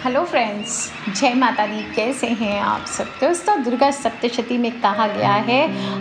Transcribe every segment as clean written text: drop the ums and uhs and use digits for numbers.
Hello friends, जय माता दी। कैसे हैं आप सब। दोस्तों, दुर्गा सप्तशती में कहा गया है,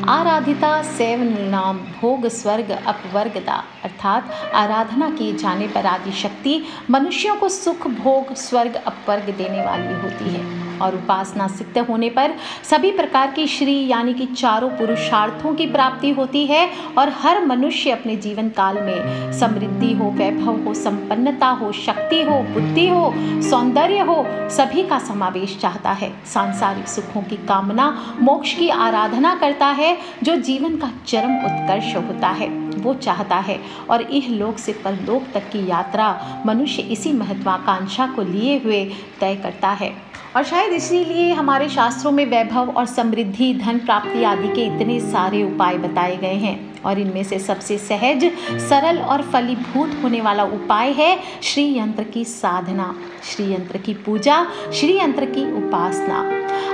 आराधिता सेवन नाम भोग स्वर्ग अपवर्गदा, अर्थात आराधना किए जाने पर आदि शक्ति मनुष्यों को सुख भोग स्वर्ग अपवर्ग देने वाली होती है और उपासना सिद्ध होने पर सभी प्रकार की श्री यानी कि चारों पुरुषार्थों की प्राप्ति होती है और हर मनुष्य अपने जीवन काल में समृद्धि हो, वैभव हो, संपन्नता हो, शक्ति हो, बुद्धि हो, सौंदर्य हो, सभी का समावेश चाहता है। सांसारिक सुखों की कामना, मोक्ष की आराधना करता है। जो जीवन का चरम उत्कर्ष होता है वो चाहता है और इह लोक से परलोक तक की यात्रा मनुष्य इसी महत्वाकांक्षा को लिए हुए तय करता है। और शायद इसीलिए हमारे शास्त्रों में वैभव और समृद्धि, धन प्राप्ति आदि के इतने सारे उपाय बताए गए हैं और इनमें से सबसे सहज, सरल और फलीभूत होने वाला उपाय है श्री यंत्र की साधना, श्री यंत्र की पूजा, श्री यंत्र की उपासना।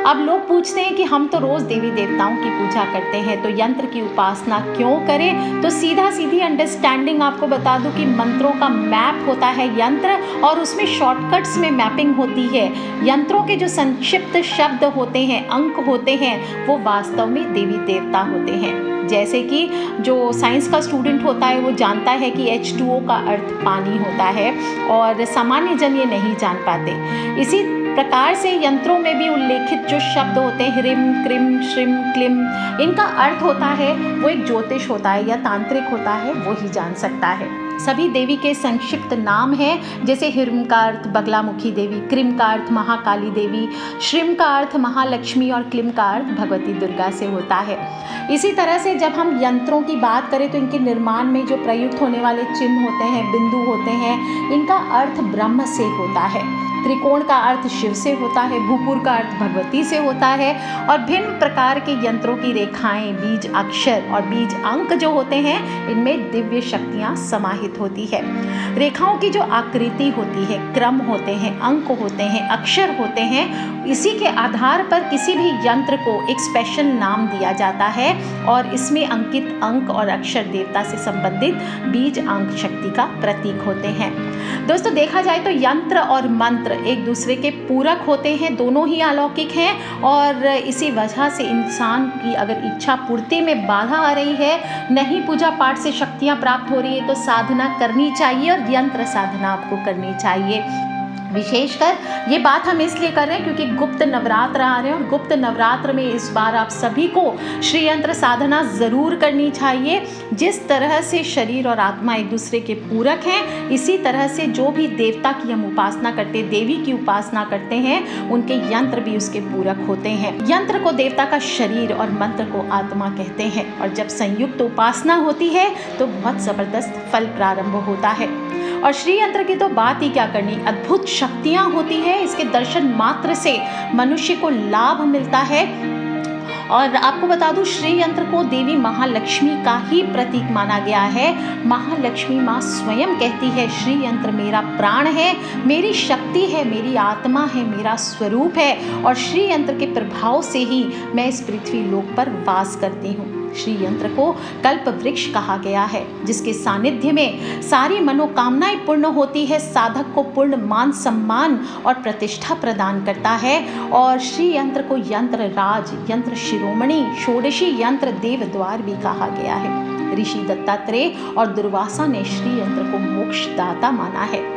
अब लोग पूछते हैं कि हम तो रोज़ देवी देवताओं की पूजा करते हैं, तो यंत्र की उपासना क्यों करें। तो सीधा सीधी अंडरस्टैंडिंग आपको बता दूं कि मंत्रों का मैप होता है यंत्र और उसमें शॉर्टकट्स में मैपिंग होती है। यंत्रों के जो संक्षिप्त शब्द होते हैं, अंक होते हैं, वो वास्तव में देवी देवता होते हैं। जैसे कि जो साइंस का स्टूडेंट होता है वो जानता है कि H2O का अर्थ पानी होता है और सामान्य जन ये नहीं जान पाते। इसी प्रकार से यंत्रों में भी उल्लेखित जो शब्द होते हैं, ह्रीम क्रीम श्रीम क्लीम, इनका अर्थ होता है वो एक ज्योतिष होता है या तांत्रिक होता है, वो ही जान सकता है। सभी देवी के संक्षिप्त नाम हैं, जैसे ह्रीम का अर्थ बगलामुखी देवी, क्रीम का अर्थ महाकाली देवी, श्रीम का अर्थ महालक्ष्मी और क्लीम का अर्थ भगवती दुर्गा से होता है। इसी तरह से जब हम यंत्रों की बात करें तो इनके निर्माण में जो प्रयुक्त होने वाले चिन्ह होते हैं, बिंदु होते हैं, इनका अर्थ ब्रह्म से होता है। त्रिकोण का अर्थ शिव से होता है, भूपुर का अर्थ भगवती से होता है और भिन्न प्रकार के यंत्रों की रेखाएं, बीज अक्षर और बीज अंक जो होते हैं, इनमें दिव्य शक्तियां समाहित होती है। रेखाओं की जो आकृति होती है, क्रम होते हैं, अंक होते हैं, अक्षर होते हैं, इसी के आधार पर किसी भी यंत्र को एक स्पेशल नाम दिया जाता है और इसमें अंकित अंक और अक्षर देवता से संबंधित बीज अंक शक्ति का प्रतीक होते हैं। दोस्तों, देखा जाए तो यंत्र और मंत्र एक दूसरे के पूरक होते हैं, दोनों ही अलौकिक हैं और इसी वजह से इंसान की अगर इच्छा पूर्ति में बाधा आ रही है, नहीं पूजा पाठ से शक्तियां प्राप्त हो रही है, तो साधना करनी चाहिए और यंत्र साधना आपको करनी चाहिए। विशेषकर ये बात हम इसलिए कर रहे हैं क्योंकि गुप्त नवरात्र आ रहे हैं और गुप्त नवरात्र में इस बार आप सभी को श्री यंत्र साधना ज़रूर करनी चाहिए। जिस तरह से शरीर और आत्मा एक दूसरे के पूरक हैं, इसी तरह से जो भी देवता की हम उपासना करते हैं, देवी की उपासना करते हैं, उनके यंत्र भी उसके पूरक होते हैं। यंत्र को देवता का शरीर और मंत्र को आत्मा कहते हैं और जब संयुक्त उपासना होती है तो बहुत ज़बरदस्त फल प्रारंभ होता है। और श्री यंत्र की तो बात ही क्या करनी, अद्भुत शक्तियाँ होती है। इसके दर्शन मात्र से मनुष्य को लाभ मिलता है। और आपको बता दूं, श्री यंत्र को देवी महालक्ष्मी का ही प्रतीक माना गया है। महालक्ष्मी माँ स्वयं कहती है, श्री यंत्र मेरा प्राण है, मेरी शक्ति है, मेरी आत्मा है, मेरा स्वरूप है और श्री यंत्र के प्रभाव से ही मैं इस पृथ्वी लोक पर वास करती हूँ। श्री यंत्र को कल्प वृक्ष कहा गया है, जिसके सानिध्य में सारी मनोकामनाएं पूर्ण होती है, साधक को पूर्ण मान सम्मान और प्रतिष्ठा प्रदान करता है। और श्री यंत्र को यंत्र राज, यंत्र शिरोमणि, षोडशी यंत्र देवद्वार भी कहा गया है। ऋषि दत्तात्रेय और दुर्वासा ने श्री यंत्र को मोक्षदाता माना है।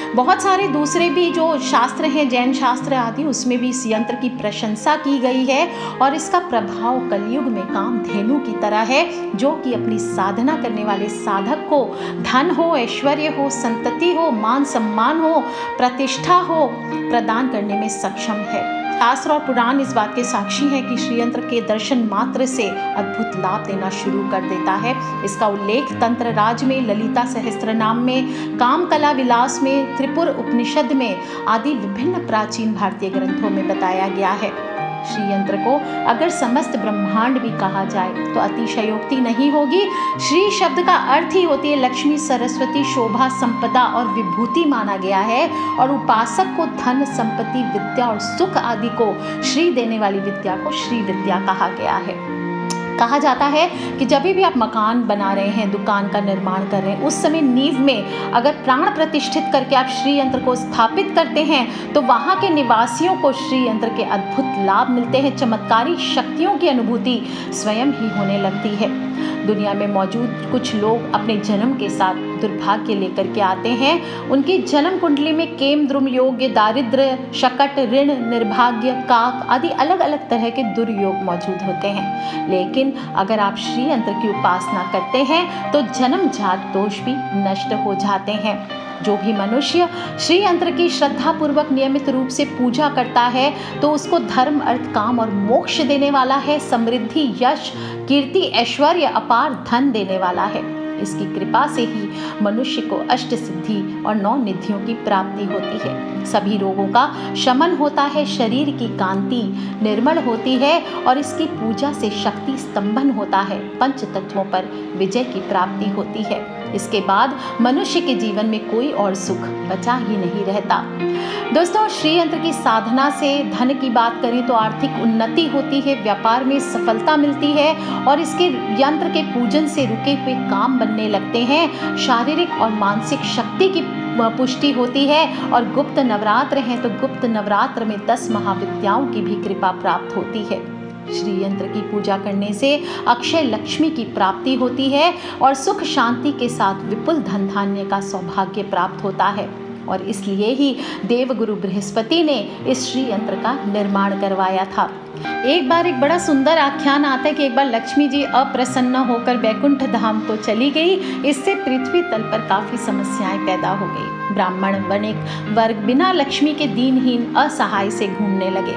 बहुत सारे दूसरे भी जो शास्त्र हैं, जैन शास्त्र आदि, उसमें भी इस यंत्र की प्रशंसा की गई है और इसका प्रभाव कलयुग में कामधेनु की तरह है, जो कि अपनी साधना करने वाले साधक को धन हो, ऐश्वर्य हो, संतति हो, मान सम्मान हो, प्रतिष्ठा हो, प्रदान करने में सक्षम है। शास्त्र और पुराण इस बात के साक्षी हैं कि श्री यंत्र के दर्शन मात्र से अद्भुत लाभ देना शुरू कर देता है। इसका उल्लेख तंत्र राज में, ललिता सहस्त्रनाम में, कामकला विलास में, त्रिपुर उपनिषद में आदि विभिन्न प्राचीन भारतीय ग्रंथों में बताया गया है। श्री यंत्र को अगर समस्त ब्रह्मांड भी कहा जाए तो अतिशयोक्ति नहीं होगी। श्री शब्द का अर्थ ही होती है लक्ष्मी, सरस्वती, शोभा, संपदा और विभूति माना गया है और उपासक को धन, संपत्ति, विद्या और सुख आदि को श्री देने वाली विद्या को श्री विद्या कहा गया है। कहा जाता है कि जब भी आप मकान बना रहे हैं, दुकान का निर्माण कर रहे हैं, उस समय नींव में अगर प्राण प्रतिष्ठित करके आप श्री यंत्र को स्थापित करते हैं तो वहाँ के निवासियों को श्री यंत्र के अद्भुत लाभ मिलते हैं। चमत्कारी शक्तियों की अनुभूति स्वयं ही होने लगती है। दुनिया में मौजूद कुछ लोग अपने जन्म के साथ दुर्भाग्य लेकर के आते हैं। उनकी जन्म कुंडली में केम, द्रुम योग्य, दारिद्र्य, शकट, ऋण, निर्भाग्य, काक आदि अलग अलग तरह के दुर्योग मौजूद होते हैं। लेकिन अगर आप श्री यंत्र की उपासना करते हैं तो जन्मजात दोष भी नष्ट हो जाते हैं। जो भी मनुष्य श्री यंत्र की श्रद्धा पूर्वक नियमित रूप से पूजा करता है तो उसको धर्म, अर्थ, काम और मोक्ष देने वाला है। समृद्धि, यश, कीर्ति, ऐश्वर्य, अपार धन देने वाला है। इसकी कृपा से ही मनुष्य को अष्ट सिद्धि और 9 निधियों की प्राप्ति होती है। सभी रोगों का शमन होता है, शरीर की कांति निर्मल होती है और इसकी पूजा से शक्ति स्तंभन होता है। पंच तत्वों पर विजय की प्राप्ति होती है। इसके बाद मनुष्य के जीवन में कोई और सुख बचा ही नहीं रहता। दोस्तों, श्री यंत्र की साधना से धन की बात करें तो आर्थिक उन्नति होती है, व्यापार में सफलता मिलती है और इसके यंत्र के पूजन से रुके हुए काम बनने लगते हैं। शारीरिक और मानसिक शक्ति की पुष्टि होती है और गुप्त नवरात्र हैं तो गुप्त नवरात्र में 10 महाविद्याओं की भी कृपा प्राप्त होती है। श्री यंत्र की पूजा करने से अक्षय लक्ष्मी की प्राप्ति होती है और सुख शांति के साथ विपुल धन धान्य का सौभाग्य प्राप्त होता है। और इसलिए ही देवगुरु बृहस्पति ने इस श्री यंत्र का निर्माण करवाया था। एक बार एक बड़ा सुंदर आख्यान आता है कि एक बार लक्ष्मी जी अप्रसन्न होकर वैकुंठ धाम को चली गई। इससे पृथ्वी तल पर काफ़ी समस्याएं पैदा हो गई। ब्राह्मण वणिक वर्ग बिना लक्ष्मी के दीनहीन असहाय से घूमने लगे।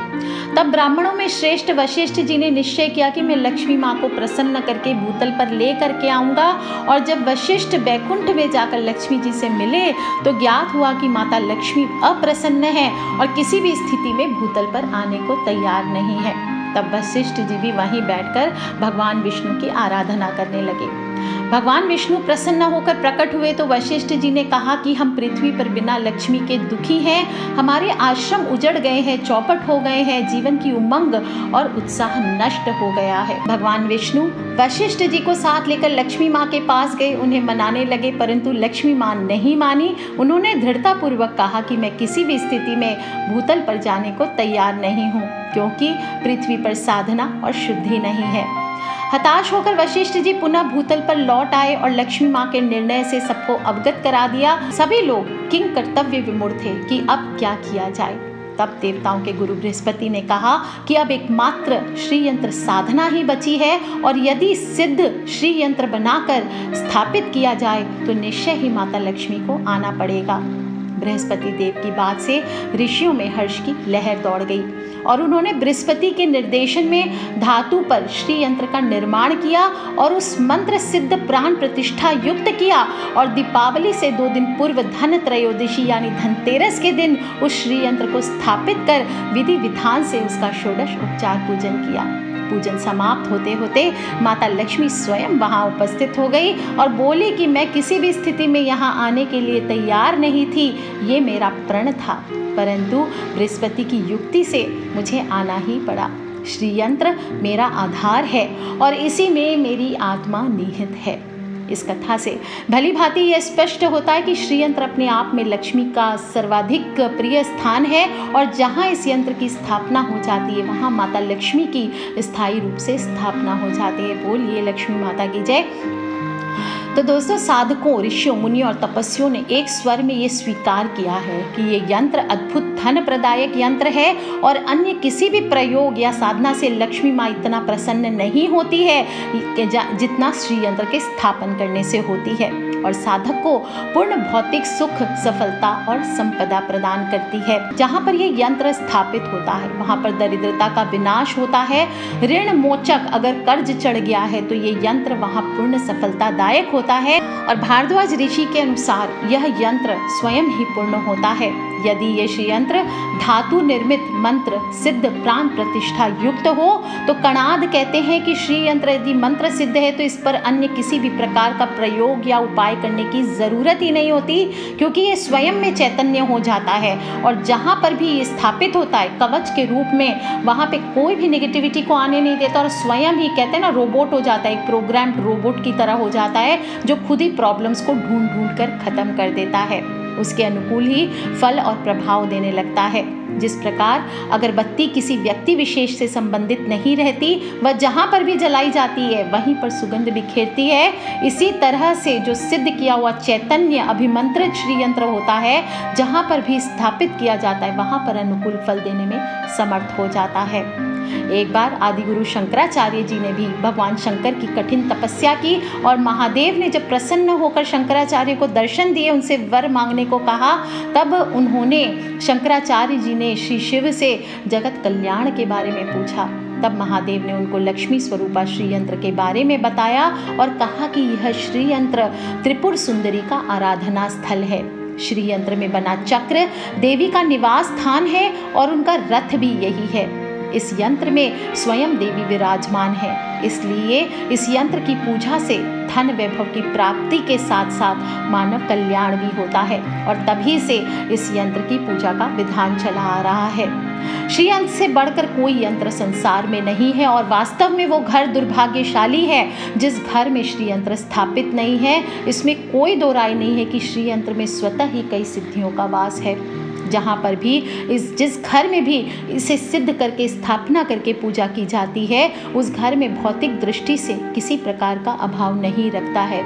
तब ब्राह्मणों में श्रेष्ठ वशिष्ठ जी ने निश्चय किया कि मैं लक्ष्मी माँ को प्रसन्न करके भूतल पर ले करके आऊँगा। और जब वशिष्ठ वैकुंठ में जाकर लक्ष्मी जी से मिले तो ज्ञात हुआ कि माता लक्ष्मी अप्रसन्न है और किसी भी स्थिति में भूतल पर आने को तैयार नहीं है। तब वशिष्ठ जी भी वहीं बैठकर भगवान विष्णु की आराधना करने लगे। भगवान विष्णु प्रसन्न होकर प्रकट हुए तो वशिष्ठ जी ने कहा कि हम पृथ्वी पर बिना लक्ष्मी के दुखी हैं, हमारे आश्रम उजड़ गए हैं, चौपट हो गए हैं, जीवन की उमंग और उत्साह नष्ट हो गया है। भगवान विष्णु वशिष्ठ जी को साथ लेकर लक्ष्मी माँ के पास गए, उन्हें मनाने लगे, परंतु लक्ष्मी माँ नहीं मानी। उन्होंने दृढ़ता पूर्वक कहा कि मैं किसी भी स्थिति में भूतल पर जाने को तैयार नहीं हूँ, क्योंकि पृथ्वी पर साधना और शुद्धि नहीं है। हताश होकर वशिष्ठ जी पुनः भूतल पर लौट आए और लक्ष्मी माँ के निर्णय से सबको अवगत करा दिया। सभी लोग किंग कर्तव्य विमूढ़ थे कि अब क्या किया जाए। तब देवताओं के गुरु बृहस्पति ने कहा कि अब एकमात्र श्री यंत्र साधना ही बची है और यदि सिद्ध श्री यंत्र बनाकर स्थापित किया जाए तो निश्चय ही माता लक्ष्मी को आना पड़ेगा। बृहस्पति देव की बात से ऋषियों में हर्ष की लहर दौड़ गई और उन्होंने बृहस्पति के निर्देशन में धातु पर श्री यंत्र का निर्माण किया और उस मंत्र सिद्ध प्राण प्रतिष्ठा युक्त किया और दीपावली से 2 दिन पूर्व धन त्रयोदशी यानी धनतेरस के दिन उस श्री यंत्र को स्थापित कर विधि विधान से उसका षोडश उपचार पूजन किया। पूजन समाप्त होते होते माता लक्ष्मी स्वयं वहां उपस्थित हो गई और बोली कि मैं किसी भी स्थिति में यहाँ आने के लिए तैयार नहीं थी, ये मेरा प्रण था, परंतु बृहस्पति की युक्ति से मुझे आना ही पड़ा। श्री यंत्र मेरा आधार है और इसी में मेरी आत्मा निहित है। इस कथा से भली भांति यह स्पष्ट होता है कि श्री यंत्र अपने आप में लक्ष्मी का सर्वाधिक प्रिय स्थान है और जहाँ इस यंत्र की स्थापना हो जाती है वहाँ माता लक्ष्मी की स्थायी रूप से स्थापना हो जाती है। बोलिए लक्ष्मी माता की जय। तो दोस्तों, साधकों, ऋषियों, मुनियों और तपस्वियों ने एक स्वर में ये स्वीकार किया है कि ये यंत्र अद्भुत धन प्रदायक यंत्र है और अन्य किसी भी प्रयोग या साधना से लक्ष्मी माँ इतना प्रसन्न नहीं होती है जितना श्री यंत्र के स्थापन करने से होती है और साधक को पूर्ण भौतिक सुख, सफलता और संपदा प्रदान करती है। जहाँ पर ये यंत्र स्थापित होता है वहाँ पर दरिद्रता का विनाश होता है। ऋण मोचक, अगर कर्ज चढ़ गया है तो ये यंत्र वहाँ पूर्ण सफलतादायक होता है और भारद्वाज ऋषि के अनुसार यह यंत्र स्वयं ही पूर्ण होता है। यदि ये श्री यंत्र धातु निर्मित मंत्र सिद्ध प्राण प्रतिष्ठा युक्त हो तो कणाद कहते हैं कि श्री यंत्र यदि मंत्र सिद्ध है तो इस पर अन्य किसी भी प्रकार का प्रयोग या उपाय करने की ज़रूरत ही नहीं होती, क्योंकि ये स्वयं में चैतन्य हो जाता है और जहाँ पर भी ये स्थापित होता है कवच के रूप में, वहाँ पे कोई भी नेगेटिविटी को आने नहीं देता और स्वयं ही कहते हैं ना रोबोट हो जाता है, एक प्रोग्राम्ड रोबोट की तरह हो जाता है जो खुद ही प्रॉब्लम्स को ढूंढ ढूंढ कर ख़त्म कर देता है, उसके अनुकूल ही फल और प्रभाव देने लगता है। जिस प्रकार अगरबत्ती किसी व्यक्ति विशेष से संबंधित नहीं रहती, वह जहाँ पर भी जलाई जाती है वहीं पर सुगंध बिखेरती है, इसी तरह से जो सिद्ध किया हुआ चैतन्य अभिमंत्रित श्री यंत्र होता है जहाँ पर भी स्थापित किया जाता है वहाँ पर अनुकूल फल देने में समर्थ हो जाता है। एक बार आदिगुरु शंकराचार्य जी ने भी भगवान शंकर की कठिन तपस्या की और महादेव ने जब प्रसन्न होकर शंकराचार्य को दर्शन दिए, उनसे वर मांगने को कहा, तब उन्होंने शंकराचार्य जी ने श्री शिव से जगत कल्याण के बारे में पूछा। तब महादेव ने उनको लक्ष्मी स्वरूपा श्री यंत्र के बारे में बताया और कहा कि यह श्री यंत्र त्रिपुर सुंदरी का आराधना स्थल है। श्री यंत्र में बना चक्र देवी का निवास स्थान है और उनका रथ भी यही है। इस यंत्र में स्वयं देवी विराजमान है, इसलिए इस यंत्र की पूजा से धन वैभव की प्राप्ति के साथ साथ मानव कल्याण भी होता है और तभी से इस यंत्र की पूजा का विधान चला आ रहा है। श्री यंत्र से बढ़कर कोई यंत्र संसार में नहीं है और वास्तव में वो घर दुर्भाग्यशाली है जिस घर में श्री यंत्र स्थापित नहीं है। इसमें कोई दो राय नहीं है कि श्री यंत्र में स्वतः ही कई सिद्धियों का वास है। जहाँ पर भी जिस घर में भी इसे सिद्ध करके स्थापना करके पूजा की जाती है उस घर में भौतिक दृष्टि से किसी प्रकार का अभाव नहीं रखता है।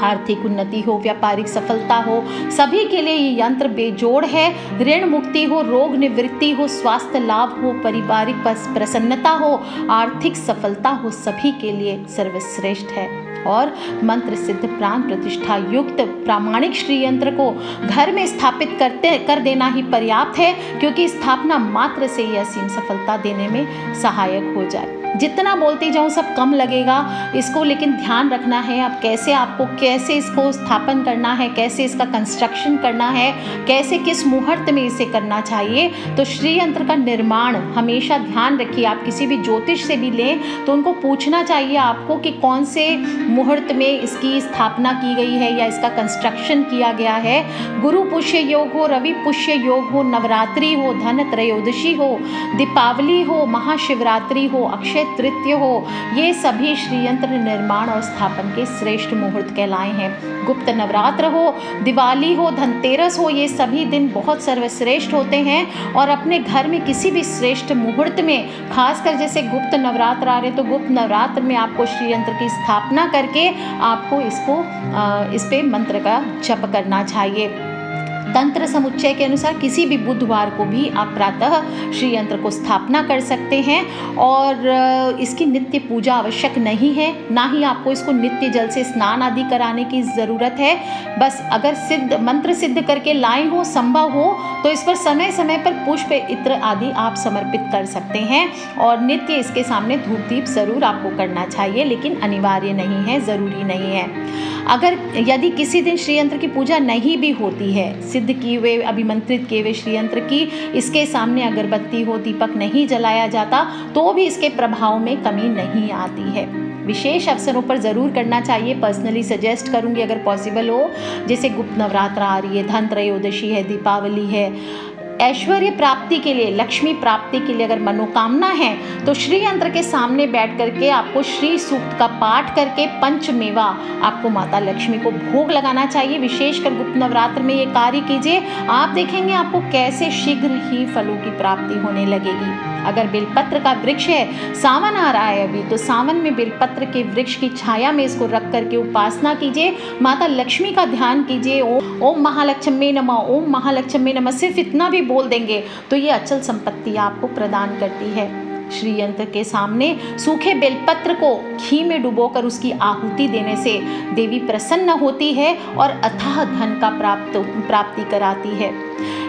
आर्थिक उन्नति हो, व्यापारिक सफलता हो, सभी के लिए ये यंत्र बेजोड़ है। ऋण मुक्ति हो, रोग निवृत्ति हो, स्वास्थ्य लाभ हो, पारिवारिक प्रसन्नता हो, आर्थिक सफलता हो, सभी के लिए सर्वश्रेष्ठ है। और मंत्र सिद्ध प्राण प्रतिष्ठा युक्त प्रामाणिक श्री यंत्र को घर में स्थापित कर देना ही पर्याप्त है, क्योंकि स्थापना मात्र से यह असीम सफलता देने में सहायक हो जाए। जितना बोलते जाऊँ सब कम लगेगा इसको, लेकिन ध्यान रखना है अब कैसे इसको स्थापन करना है, कैसे इसका कंस्ट्रक्शन करना है, कैसे किस मुहूर्त में इसे करना चाहिए। तो श्री यंत्र का निर्माण हमेशा ध्यान रखिए, आप किसी भी ज्योतिष से भी लें तो उनको पूछना चाहिए आपको कि कौन से मुहूर्त में इसकी स्थापना की गई है या इसका कंस्ट्रक्शन किया गया है। गुरु पुष्य योग हो, रवि पुष्य योग हो, नवरात्रि हो, धन त्रयोदशी हो, दीपावली हो, महाशिवरात्रि हो, अक्षय तृतीय हो, ये सभी श्री यंत्र निर्माण और स्थापन के श्रेष्ठ मुहूर्त कहलाए हैं। गुप्त नवरात्र हो, दिवाली हो, धनतेरस हो, ये सभी दिन बहुत सर्वश्रेष्ठ होते हैं और अपने घर में किसी भी श्रेष्ठ मुहूर्त में, खासकर जैसे गुप्त नवरात्र आ रहे तो गुप्त नवरात्र में आपको श्री यंत्र की स्थापना करके आपको इस पे मंत्र का जप करना चाहिए। तंत्र समुच्चय के अनुसार किसी भी बुधवार को भी आप प्रातः श्री यंत्र को स्थापना कर सकते हैं और इसकी नित्य पूजा आवश्यक नहीं है, ना ही आपको इसको नित्य जल से स्नान आदि कराने की ज़रूरत है। बस अगर मंत्र सिद्ध करके लाए हो, संभव हो तो इस पर समय समय पर पुष्प इत्र आदि आप समर्पित कर सकते हैं और नित्य इसके सामने धूप दीप ज़रूर आपको करना चाहिए, लेकिन अनिवार्य नहीं है, ज़रूरी नहीं है। यदि किसी दिन श्री यंत्र की पूजा नहीं भी होती है, सिद्ध किए हुए अभिमंत्रित किए हुए श्री यंत्र की इसके सामने अगरबत्ती हो, दीपक नहीं जलाया जाता तो भी इसके प्रभाव में कमी नहीं आती है। विशेष अवसरों पर ज़रूर करना चाहिए, पर्सनली सजेस्ट करूँगी अगर पॉसिबल हो, जैसे गुप्त नवरात्र आ रही है, धन त्रयोदशी है, दीपावली है। ऐश्वर्य प्राप्ति के लिए, लक्ष्मी प्राप्ति के लिए अगर मनोकामना है तो श्री यंत्र के सामने बैठ करके आपको श्री सूक्त का पाठ करके पंचमेवा आपको माता लक्ष्मी को भोग लगाना चाहिए। विशेषकर गुप्त नवरात्र में ये कार्य कीजिए, आप देखेंगे आपको कैसे शीघ्र ही फलों की प्राप्ति होने लगेगी। अगर बेलपत्र का वृक्ष है, सावन आ रहा है अभी, तो सावन में बेलपत्र के वृक्ष की छाया में इसको रख करके उपासना कीजिए, माता लक्ष्मी का ध्यान कीजिए। ओम महालक्ष्मी नमः, ओम महालक्ष्मी नमः, सिर्फ इतना भी बोल देंगे तो ये अचल संपत्ति आपको प्रदान करती है। श्री यंत्र के सामने सूखे बेलपत्र को घी में डुबोकर उसकी आहुति देने से देवी प्रसन्न होती है और अथाह धन का प्राप्ति कराती है।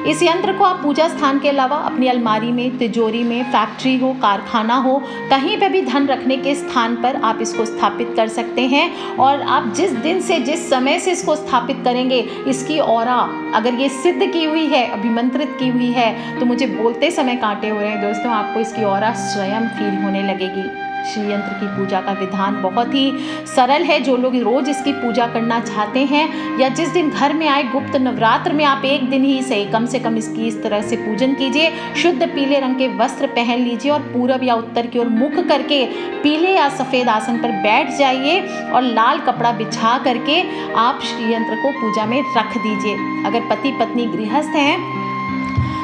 इस यंत्र को आप पूजा स्थान के अलावा अपनी अलमारी में, तिजोरी में, फैक्ट्री हो, कारखाना हो, कहीं पे भी धन रखने के स्थान पर आप इसको स्थापित कर सकते हैं। और आप जिस दिन से, जिस समय से इसको स्थापित करेंगे, इसकी ऑरा अगर ये सिद्ध की हुई है, अभिमंत्रित की हुई है, तो मुझे बोलते समय कांटे हो रहे हैं दोस्तों, आपको इसकी ऑरा स्वयं फील होने लगेगी। श्री यंत्र की पूजा का विधान बहुत ही सरल है। जो लोग रोज इसकी पूजा करना चाहते हैं या जिस दिन घर में आए, गुप्त नवरात्र में आप एक दिन ही सही कम से कम इसकी इस तरह से पूजन कीजिए। शुद्ध पीले रंग के वस्त्र पहन लीजिए और पूरब या उत्तर की ओर मुख करके पीले या सफ़ेद आसन पर बैठ जाइए और लाल कपड़ा बिछा करके आप श्री यंत्र को पूजा में रख दीजिए। अगर पति पत्नी गृहस्थ हैं,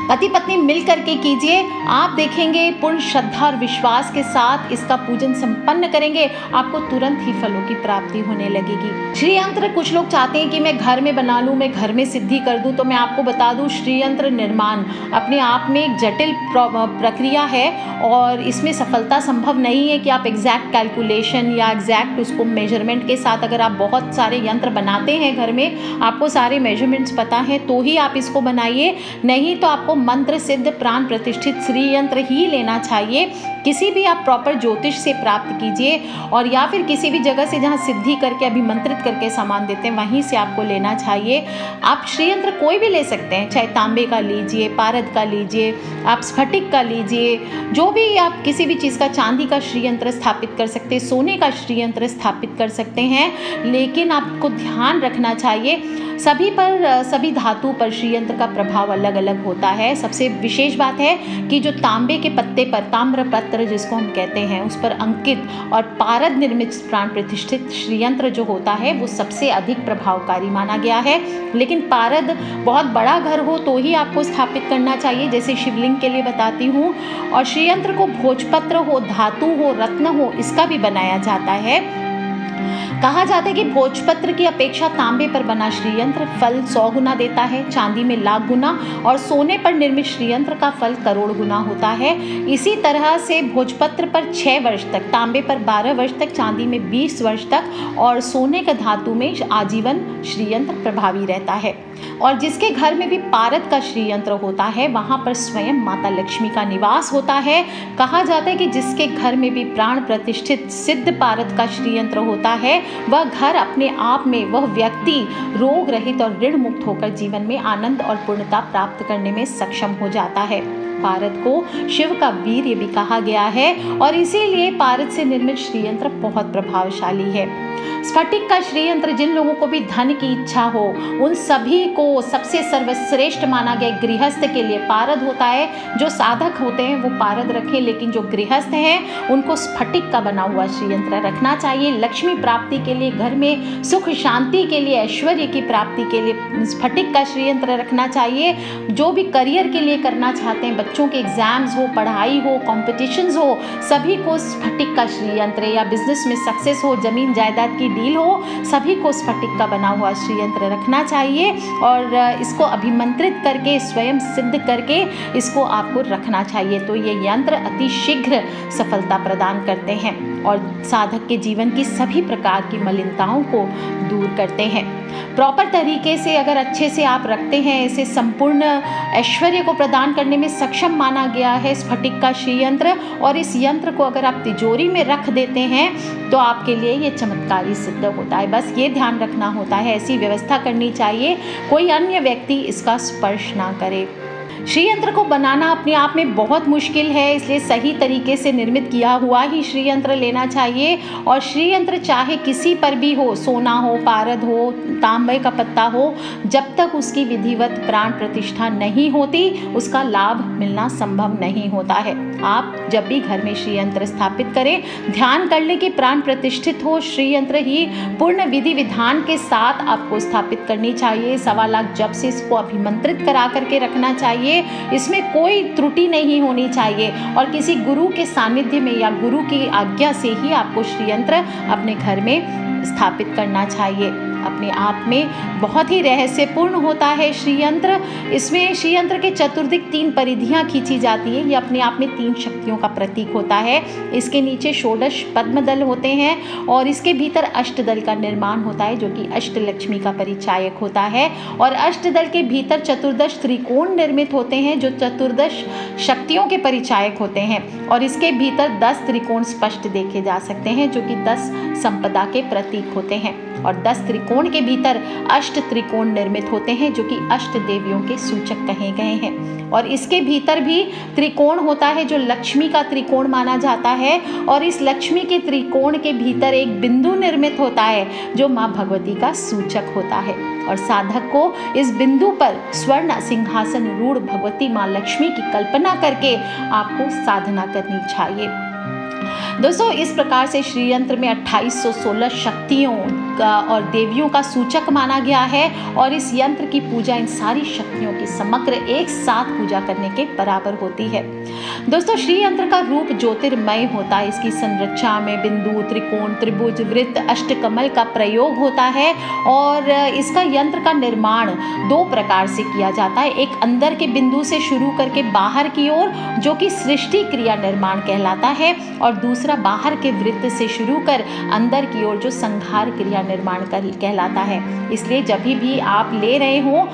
पति पत्नी मिल करके कीजिए। आप देखेंगे पूर्ण श्रद्धा और विश्वास के साथ इसका पूजन संपन्न करेंगे, आपको तुरंत ही फलों की प्राप्ति होने लगेगी। श्री यंत्र कुछ लोग चाहते हैं कि मैं घर में बना लूँ, मैं घर में सिद्धि कर दूँ, तो मैं आपको बता दूँ श्री यंत्र निर्माण अपने आप में एक जटिल प्रक्रिया है और इसमें सफलता संभव नहीं है कि आप एग्जैक्ट कैलकुलेशन या एग्जैक्ट उसको मेजरमेंट के साथ, अगर आप बहुत सारे यंत्र बनाते हैं घर में, आपको सारे मेजरमेंट्स पता हैं तो ही आप इसको बनाइए, नहीं तो आपको मंत्र सिद्ध प्राण प्रतिष्ठित श्री यंत्र ही लेना चाहिए। किसी भी आप प्रॉपर ज्योतिष से प्राप्त कीजिए और या फिर किसी भी जगह से जहाँ सिद्धि करके अभिमंत्रित करके सामान देते हैं वहीं से आपको लेना चाहिए। आप श्री यंत्र कोई भी ले सकते हैं, चाहे तांबे का लीजिए, पारद का लीजिए, आप स्फटिक का लीजिए, जो भी आप किसी भी चीज़ का, चांदी का श्री यंत्र स्थापित कर सकते हैं, सोने का श्री यंत्र स्थापित कर सकते हैं। लेकिन आपको ध्यान रखना चाहिए सभी धातु पर श्री यंत्र का प्रभाव अलग अलग होता है। सबसे विशेष बात है कि जो तांबे के पत्ते पर, ताम्र पत्र जिसको हम कहते हैं, उस पर अंकित और पारद निर्मित प्राण प्रतिष्ठित श्री यंत्र जो होता है वो सबसे अधिक प्रभावकारी माना गया है। लेकिन पारद बहुत बड़ा घर हो तो ही आपको स्थापित करना चाहिए, जैसे शिवलिंग के लिए बताती हूँ। और श्री यंत्र को भोजपत्र हो, धातु हो, रत्न हो, इसका भी बनाया जाता है। कहा जाता है कि भोजपत्र की अपेक्षा तांबे पर बना श्रीयंत्र फल 100 गुना देता है, चांदी में लाख गुना और सोने पर निर्मित श्रीयंत्र का फल करोड़ गुना होता है। इसी तरह से भोजपत्र पर 6 वर्ष तक, तांबे पर 12 वर्ष तक, चांदी में 20 वर्ष तक और सोने का धातु में आजीवन श्रीयंत्र प्रभावी रहता है। और जिसके घर में भी पारद का श्रीयंत्र होता है वहाँ पर स्वयं माता लक्ष्मी का निवास होता है। कहा जाता है कि जिसके घर में भी प्राण प्रतिष्ठित सिद्ध पारद का श्रीयंत्र होता है वह घर अपने आप में, वह व्यक्ति रोग रहित और ऋण मुक्त होकर जीवन में आनंद और पूर्णता प्राप्त करने में सक्षम हो जाता है। पारद को शिव का वीर्य भी कहा गया है और इसीलिए पारद से निर्मित श्रीयंत्र बहुत प्रभावशाली है। स्फटिक का श्रीयंत्र जिन लोगों को भी धन की इच्छा हो उन सभी को सबसे सर्वश्रेष्ठ माना गया। गृहस्थ के लिए पारद होता है, जो साधक होते हैं वो पारद रखें, लेकिन जो गृहस्थ हैं उनको स्फटिक का बना हुआ श्रीयंत्र रखना चाहिए। लक्ष्मी प्राप्ति के लिए, घर में सुख शांति के लिए, ऐश्वर्य की प्राप्ति के लिए स्फटिक का श्रीयंत्र रखना चाहिए। जो भी करियर के लिए करना चाहते हैं, बच्चों के एग्जाम्स हो, पढ़ाई हो, कॉम्पिटिशन्स हो, सभी को स्फटिक का श्रीयंत्र, या बिजनेस में सक्सेस हो, जमीन जायदाद की डील हो, सभी को स्फटिक का बना हुआ श्रीयंत्र रखना चाहिए और इसको अभिमंत्रित करके, स्वयं सिद्ध करके इसको आपको रखना चाहिए। तो ये यंत्र अति शीघ्र सफलता प्रदान करते हैं और साधक के जीवन की सभी प्रकार की मलिनताओं को दूर करते हैं। प्रॉपर तरीके से अगर अच्छे से आप रखते हैं, इसे संपूर्ण ऐश्वर्य को प्रदान करने में सक्षम माना गया है स्फटिक का श्रीयंत्र। और इस यंत्र को अगर आप तिजोरी में रख देते हैं तो आपके लिए ये चमत्कारी सिद्ध होता है। बस ये ध्यान रखना होता है, ऐसी व्यवस्था करनी चाहिए कोई अन्य व्यक्ति इसका स्पर्श ना करे। श्रीयंत्र को बनाना अपने आप में बहुत मुश्किल है, इसलिए सही तरीके से निर्मित किया हुआ ही श्रीयंत्र लेना चाहिए। और श्रीयंत्र चाहे किसी पर भी हो, सोना हो, पारद हो, तांबे का पत्ता हो, जब तक उसकी विधिवत प्राण प्रतिष्ठा नहीं होती उसका लाभ मिलना संभव नहीं होता है। आप जब भी घर में श्रीयंत्र स्थापित करें, ध्यान कर लें कि प्राण प्रतिष्ठित हो श्रीयंत्र ही पूर्ण विधि विधान के साथ आपको स्थापित करनी चाहिए। 1.25 लाख जप से इसको अभिमंत्रित करा करके रखना चाहिए। इसमें कोई त्रुटि नहीं होनी चाहिए और किसी गुरु के सानिध्य में या गुरु की आज्ञा से ही आपको श्रीयंत्र अपने घर में स्थापित करना चाहिए। अपने आप में बहुत ही रहस्यपूर्ण होता है श्री यंत्र। इसमें श्री यंत्र के चतुर्दिक 3 परिधियाँ खींची जाती है। ये अपने आप में 3 शक्तियों का प्रतीक होता है। इसके नीचे षोडश पद्मदल होते हैं और इसके भीतर अष्टदल का निर्माण होता है, जो कि अष्टलक्ष्मी का परिचायक होता है। और अष्टदल के भीतर चतुर्दश त्रिकोण निर्मित होते हैं, जो चतुर्दश शक्तियों के परिचायक होते हैं। और इसके भीतर 10 त्रिकोण स्पष्ट देखे जा सकते हैं, जो कि 10 संपदा के प्रतीक होते हैं। और 10 त्रिकोण के भीतर अष्ट त्रिकोण निर्मित होते हैं, जो कि अष्ट देवियों के सूचक कहे गए हैं। और इसके भीतर भी त्रिकोण होता है, जो लक्ष्मी का त्रिकोण माना जाता है। और इस लक्ष्मी के त्रिकोण के भीतर एक बिंदु निर्मित होता है, जो माँ भगवती का सूचक होता है। और साधक को इस बिंदु पर स्वर्ण सिंहासन रूढ़ भगवती माँ लक्ष्मी की कल्पना करके आपको साधना करनी चाहिए। दोस्तों, इस प्रकार से श्री यंत्र में 2816 शक्तियों का और देवियों का सूचक माना गया है। और इस यंत्र की पूजा इन सारी शक्तियों की समग्र एक साथ पूजा करने के बराबर होती है। दोस्तों, श्री यंत्र का रूप ज्योतिर्मय होता है। इसकी संरचना में बिंदु, त्रिकोण, त्रिभुज, वृत्त, अष्टकमल का प्रयोग होता है। और इसका यंत्र का निर्माण 2 प्रकार से किया जाता है। एक अंदर के बिंदु से शुरू करके बाहर की ओर, जो कि सृष्टि क्रिया निर्माण कहलाता है। और दूसरा बाहर के वृत्त से शुरू कर अंदर की ओर, जो संहार क्रिया निर्माण कहलाता है। इसलिए जब भी आप ले रहे हो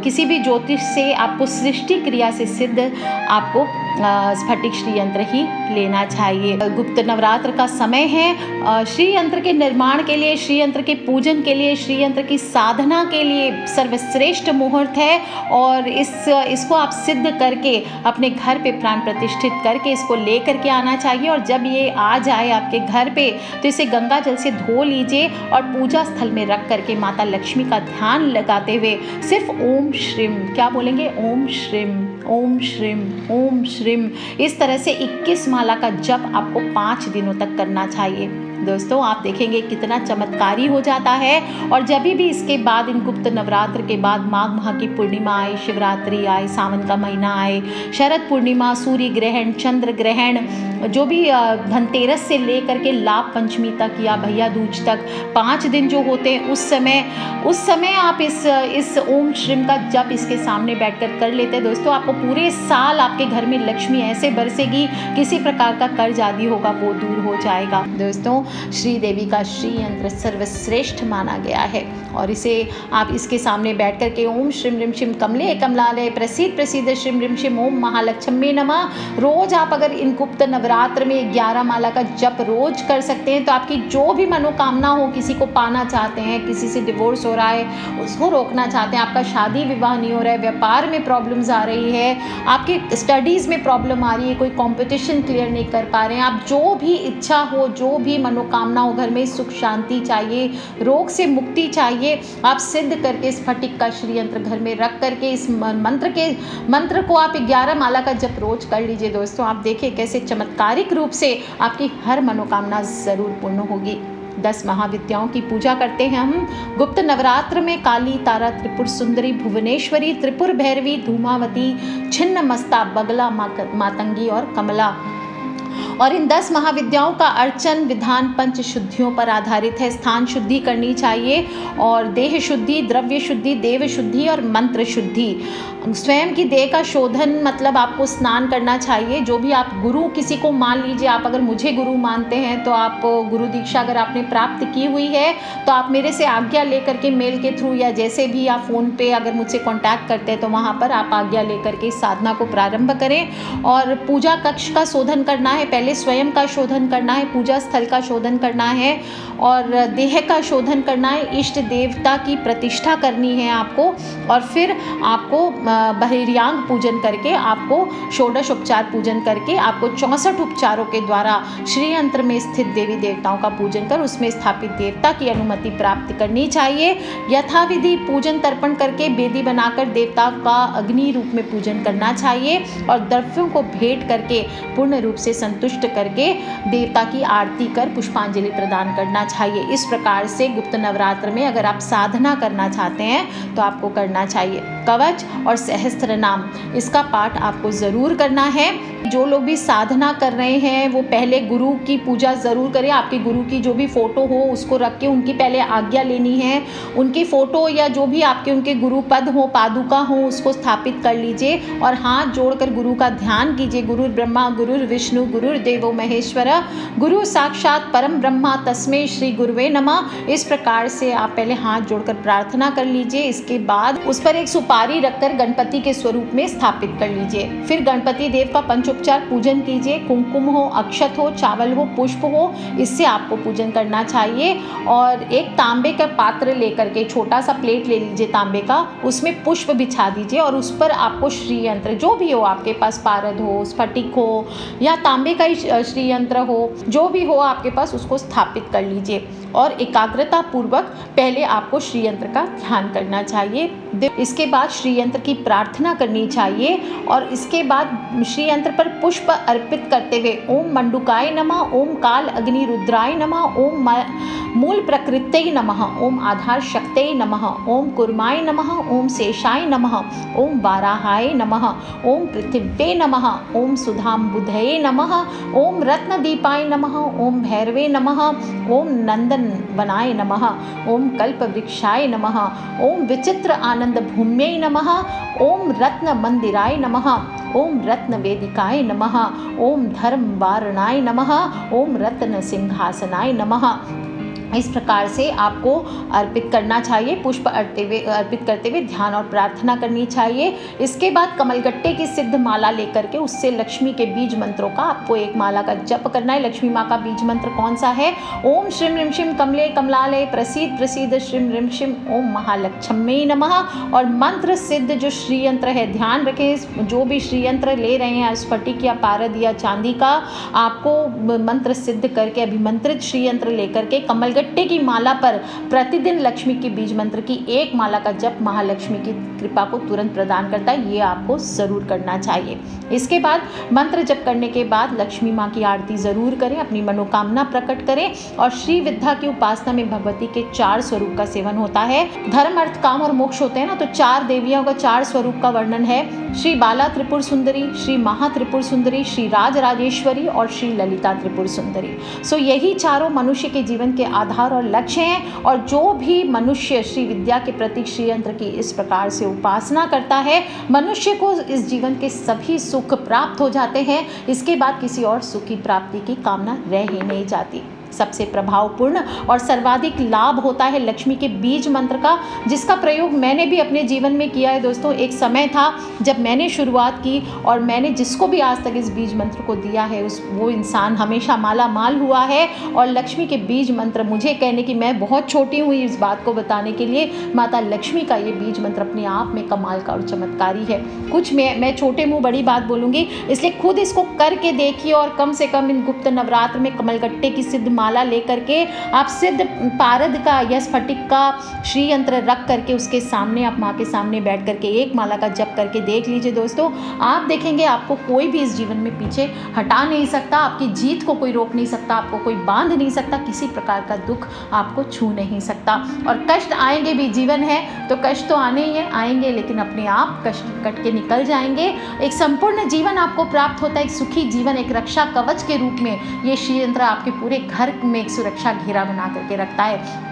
किसी भी ज्योतिष से, आपको सृष्टि क्रिया से सिद्ध आपको स्फटिक श्री यंत्र ही लेना चाहिए। गुप्त नवरात्र का समय है। श्री यंत्र के निर्माण के लिए, श्री यंत्र के पूजन के लिए, श्री यंत्र की साधना के लिए सर्वश्रेष्ठ मुहूर्त है। और इसको आप सिद्ध करके अपने घर पे प्राण प्रतिष्ठित करके इसको ले करके आना चाहिए। और जब ये आ जाए आपके घर पे, तो इसे गंगा जल से धो लीजिए और पूजा स्थल में रख करके माता लक्ष्मी का ध्यान लगाते हुए सिर्फ ओम श्रीम, क्या बोलेंगे, ओम श्रीम, ओम श्रीम, ओम श्रीम, इस तरह से 21 माला का जप आपको 5 दिनों तक करना चाहिए। दोस्तों, आप देखेंगे कितना चमत्कारी हो जाता है। और जब भी इसके बाद, इन गुप्त नवरात्र के बाद माघ माह की पूर्णिमा आए, शिवरात्रि आए, सावन का महीना आए, शरद पूर्णिमा, सूर्य ग्रहण, चंद्र ग्रहण, जो भी धनतेरस से लेकर के लाभ पंचमी तक या भैया दूज तक 5 दिन जो होते हैं, उस समय आप इस ओम श्रीम का जप इसके सामने बैठकर कर लेते हैं। दोस्तों, आपको पूरे साल आपके घर में लक्ष्मी ऐसे बरसेगी, किसी प्रकार का कर्ज आदि होगा वो दूर हो जाएगा। दोस्तों, श्री देवी का श्री यंत्र सर्वश्रेष्ठ माना गया है। और इसे आप इसके सामने बैठ कर के ओम श्रीम रिम शिम कमले कमलालय प्रसीद प्रसीद श्रीम रिम शिम ओम महालक्ष्मी नमः, रोज आप अगर इन गुप्त नवरात्र में 11 माला का जप रोज कर सकते हैं, तो आपकी जो भी मनोकामना हो, किसी को पाना चाहते हैं, किसी से डिवोर्स हो रहा है उसको रोकना चाहते हैं, आपका शादी विवाह नहीं हो रहा है, व्यापार में प्रॉब्लम्स आ रही है, आपकी स्टडीज़ में प्रॉब्लम आ रही है, कोई कंपटीशन क्लियर नहीं कर पा रहे हैं, आप जो भी इच्छा हो, जो भी मनोकामना हो, घर में सुख शांति चाहिए, रोग से मुक्ति चाहिए, आप सिद्ध करके स्फटिक का श्री यंत्र घर में रख करके इस मंत्र को आप 11 माला का जप रोज कर लीजिए। दोस्तों, आप देखिए कैसे चमत्कारिक रूप से आपकी हर मनोकामना जरूर पूर्ण होगी। 10 महाविद्याओं की पूजा करते हैं हम गुप्त नवरात्र में। काली, तारा, त्रिपुर सुंदरी, भुवनेश्वरी, त्रिपुर भैरवी, धूमावती, छिन्न मस्ता, बगला, मातंगी और कमला। और इन 10 महाविद्याओं का अर्चन विधान पंच शुद्धियों पर आधारित है। स्थान शुद्धि करनी चाहिए और देह शुद्धि, द्रव्य शुद्धि, देव शुद्धि और मंत्र शुद्धि। स्वयं की देह का शोधन, मतलब आपको स्नान करना चाहिए। जो भी आप गुरु, किसी को मान लीजिए, आप अगर मुझे गुरु मानते हैं तो आप गुरु दीक्षा अगर आपने प्राप्त की हुई है तो आप मेरे से आज्ञा लेकर के मेल के थ्रू या जैसे भी आप फ़ोन पे अगर मुझसे कांटेक्ट करते हैं तो वहाँ पर आप आज्ञा लेकर के इस साधना को प्रारंभ करें। और पूजा कक्ष का शोधन करना है, पहले स्वयं का शोधन करना है, पूजा स्थल का शोधन करना है और देह का शोधन करना है, इष्ट देवता की प्रतिष्ठा करनी है आपको। और फिर आपको बहिर्यांग पूजन करके, आपको षोडश उपचार पूजन करके, आपको 64 उपचारों के द्वारा श्री यंत्र में स्थित देवी देवताओं का पूजन कर उसमें स्थापित देवता की अनुमति प्राप्त करनी चाहिए। यथाविधि पूजन तर्पण करके वेदी बनाकर देवता का अग्नि रूप में पूजन करना चाहिए और द्रव्यों को भेंट करके पूर्ण रूप से संतुष्ट संतुष्ट करके देवता की आरती कर पुष्पांजलि प्रदान करना चाहिए। इस प्रकार से गुप्त नवरात्र में अगर आप साधना करना चाहते हैं तो आपको करना चाहिए। कवच और सहस्त्र नाम, इसका पाठ आपको ज़रूर करना है। जो लोग भी साधना कर रहे हैं वो पहले गुरु की पूजा ज़रूर करें। आपके गुरु की जो भी फ़ोटो हो उसको रख के उनकी पहले आज्ञा लेनी है। उनकी फ़ोटो या जो भी आपके उनके गुरु पद हो, पादुका हो, उसको स्थापित कर लीजिए और हाथ जोड़कर गुरु का ध्यान कीजिए। गुरु ब्रह्मा गुरु विष्णु गुरुर्देवो महेश्वर, गुरु साक्षात परम ब्रह्मा तस्मै श्री गुरुवे नमः। इस प्रकार से आप पहले हाथ जोड़कर प्रार्थना कर लीजिए। इसके बाद उस पर एक सुपारी रखकर गणपति के स्वरूप में स्थापित कर लीजिए। फिर गणपति देव का पंचोपचार पूजन कीजिए। कुमकुम हो, अक्षत हो, चावल हो, पुष्प हो, इससे आपको पूजन करना चाहिए। और एक तांबे का पात्र लेकर के, छोटा सा प्लेट ले लीजिए तांबे का, उसमें पुष्प बिछा दीजिए और उस पर आपको श्री यंत्र जो भी हो आपके पास, पारद हो, स्फटिक हो या तांबे का ही श्री यंत्र हो, जो भी हो आपके पास, उसको स्थापित कर लीजिए और एकाग्रता पूर्वक पहले आपको श्री यंत्र का ध्यान करना चाहिए। इसके बाद श्री यंत्र की प्रार्थना करनी चाहिए और इसके बाद श्री यंत्र पर पुष्प अर्पित करते हुए ओम मंडुकाय नमः, ओम काल अग्नि रुद्राय नमः, ओम मूल प्रकृत्यै नमः, ओम आधार शक्त्यै नमः, ओम कुर्माय नमः, ओम शेषाय नमः, ओम वाराहाय नमः, ओम पृथिव्ये नमः, ओम सुधाम्बुधये नमः, ओम रत्नदीपाय नमः, ओम भैरवे नमः, ओम नंदन वनाय नमः, ओम कल्पवृक्षाय नमः, ओम विचित्र आनंद भूम्यै नमः, ओम रत्न मंदिराय नमः, ओम रत्न वेदिकाय नमः, ओम धर्म वारणाय नमः, ओम रत्न सिंहासनाय नमः। इस प्रकार से आपको अर्पित करना चाहिए। पुष्प अर्पित करते हुए ध्यान और प्रार्थना करनी चाहिए। इसके बाद कमलगट्टे की सिद्ध माला लेकर के उससे लक्ष्मी के बीज मंत्रों का आपको एक माला का जप करना है। लक्ष्मी माँ का बीज मंत्र कौन सा है? ओम श्रीम ह्रीम शिम कमले कमलालय प्रसीद प्रसीद श्रीम ह्रीम शिम ओम महालक्ष्मी नमः। और मंत्र सिद्ध जो श्री यंत्र है, ध्यान रखें जो भी श्री यंत्र ले रहे हैं स्फटिक या पारद या चांदी का, आपको मंत्र सिद्ध करके अभिमंत्रित श्री यंत्र लेकर के कमलगट्टे की माला पर प्रतिदिन लक्ष्मी के बीज मंत्र की एक माला का जप महालक्ष्मी की कृपा को तुरंत प्रदान करता है। ये आपको ज़रूर करना चाहिए। इसके बाद मंत्र जप करने के बाद लक्ष्मी माँ की आरती ज़रूर करें, अपनी मनोकामना प्रकट करें। और श्री विद्या की उपासना में भगवती के 4 स्वरूप का सेवन होता है। धर्म अर्थ काम और मोक्ष होते हैं ना, तो 4 देवियों का 4 स्वरूप का वर्णन है। श्री बाला त्रिपुर सुंदरी, श्री महा त्रिपुर सुंदरी, श्री राज राजेश्वरी और श्री ललिता त्रिपुर सुंदरी। सो यही चारों मनुष्य के जीवन के आधार और लक्ष्य हैं। और जो भी मनुष्य श्री विद्या के प्रतीक श्री यंत्र की इस प्रकार से उपासना करता है, मनुष्य को इस जीवन के सभी सुख प्राप्त हो जाते हैं। इसके बाद किसी और सुख की प्राप्ति की कामना रह ही नहीं जाती। सबसे प्रभावपूर्ण और सर्वाधिक लाभ होता है लक्ष्मी के बीज मंत्र का, जिसका प्रयोग मैंने भी अपने जीवन में किया है दोस्तों। एक समय था जब मैंने शुरुआत की और मैंने जिसको भी आज तक इस बीज मंत्र को दिया है वो इंसान हमेशा माला माल हुआ है। और लक्ष्मी के बीज मंत्र, मुझे कहने की मैं बहुत छोटी हुई इस बात को बताने के लिए, माता लक्ष्मी का ये बीज मंत्र अपने आप में कमाल का और चमत्कारी है। कुछ मैं छोटे मुँह बड़ी बात बोलूँगी, इसलिए खुद इसको करके देखिए। और कम से कम इन गुप्त नवरात्र में कमलगट्टे की सिद्ध माला लेकर के आप सिद्ध पारद का या स्फटिक का श्री यंत्र रख करके उसके सामने, आप माँ के सामने बैठ करके एक माला का जप करके देख लीजिए दोस्तों। आप देखेंगे आपको कोई भी इस जीवन में पीछे हटा नहीं सकता, आपकी जीत को कोई रोक नहीं सकता, आपको कोई बांध नहीं सकता, किसी प्रकार का दुख आपको छू नहीं सकता। और कष्ट आएंगे भी, जीवन है तो कष्ट तो आने ही है, आएंगे, लेकिन अपने आप कष्ट कट के निकल जाएंगे। एक संपूर्ण जीवन आपको प्राप्त होता है, एक सुखी जीवन, एक रक्षा कवच के रूप में ये श्री यंत्र आपके पूरे घर में एक सुरक्षा घेरा बना करके रखता है।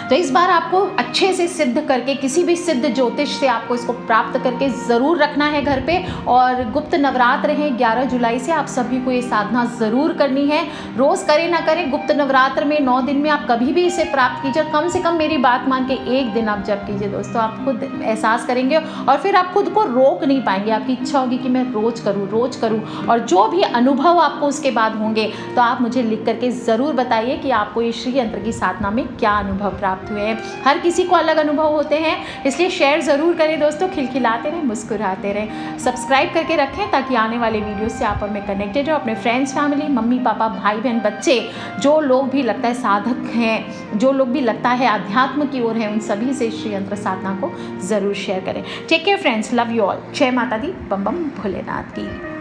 तो इस बार आपको अच्छे से सिद्ध करके, किसी भी सिद्ध ज्योतिष से आपको इसको प्राप्त करके ज़रूर रखना है घर पे। और गुप्त नवरात्र हैं 11 जुलाई से, आप सभी को ये साधना ज़रूर करनी है। रोज़ करें ना करें, गुप्त नवरात्र में 9 दिन में आप कभी भी इसे प्राप्त कीजिए। कम से कम मेरी बात मान के 1 दिन आप जप कीजिए दोस्तों, आप खुद एहसास करेंगे और फिर आप खुद को रोक नहीं पाएंगे। आपकी इच्छा होगी कि मैं रोज़ करूँ। और जो भी अनुभव आपको उसके बाद होंगे तो आप मुझे लिख करके ज़रूर बताइए कि आपको ये श्री यंत्र की साधना में क्या अनुभव प्राप्त हुए हैं। हर किसी को अलग अनुभव होते हैं, इसलिए शेयर ज़रूर करें दोस्तों। खिलखिलाते रहें, मुस्कुराते रहें, सब्सक्राइब करके रखें ताकि आने वाले वीडियो से आप और मैं कनेक्टेड हो। अपने फ्रेंड्स, फैमिली, मम्मी पापा, भाई बहन, बच्चे, जो लोग भी लगता है साधक हैं, जो लोग भी लगता है आध्यात्म की ओर हैं, उन सभी से श्री यंत्र साधना को ज़रूर शेयर करें। Take care friends, love you all. जय माता दी, बम बम भोलेनाथ की।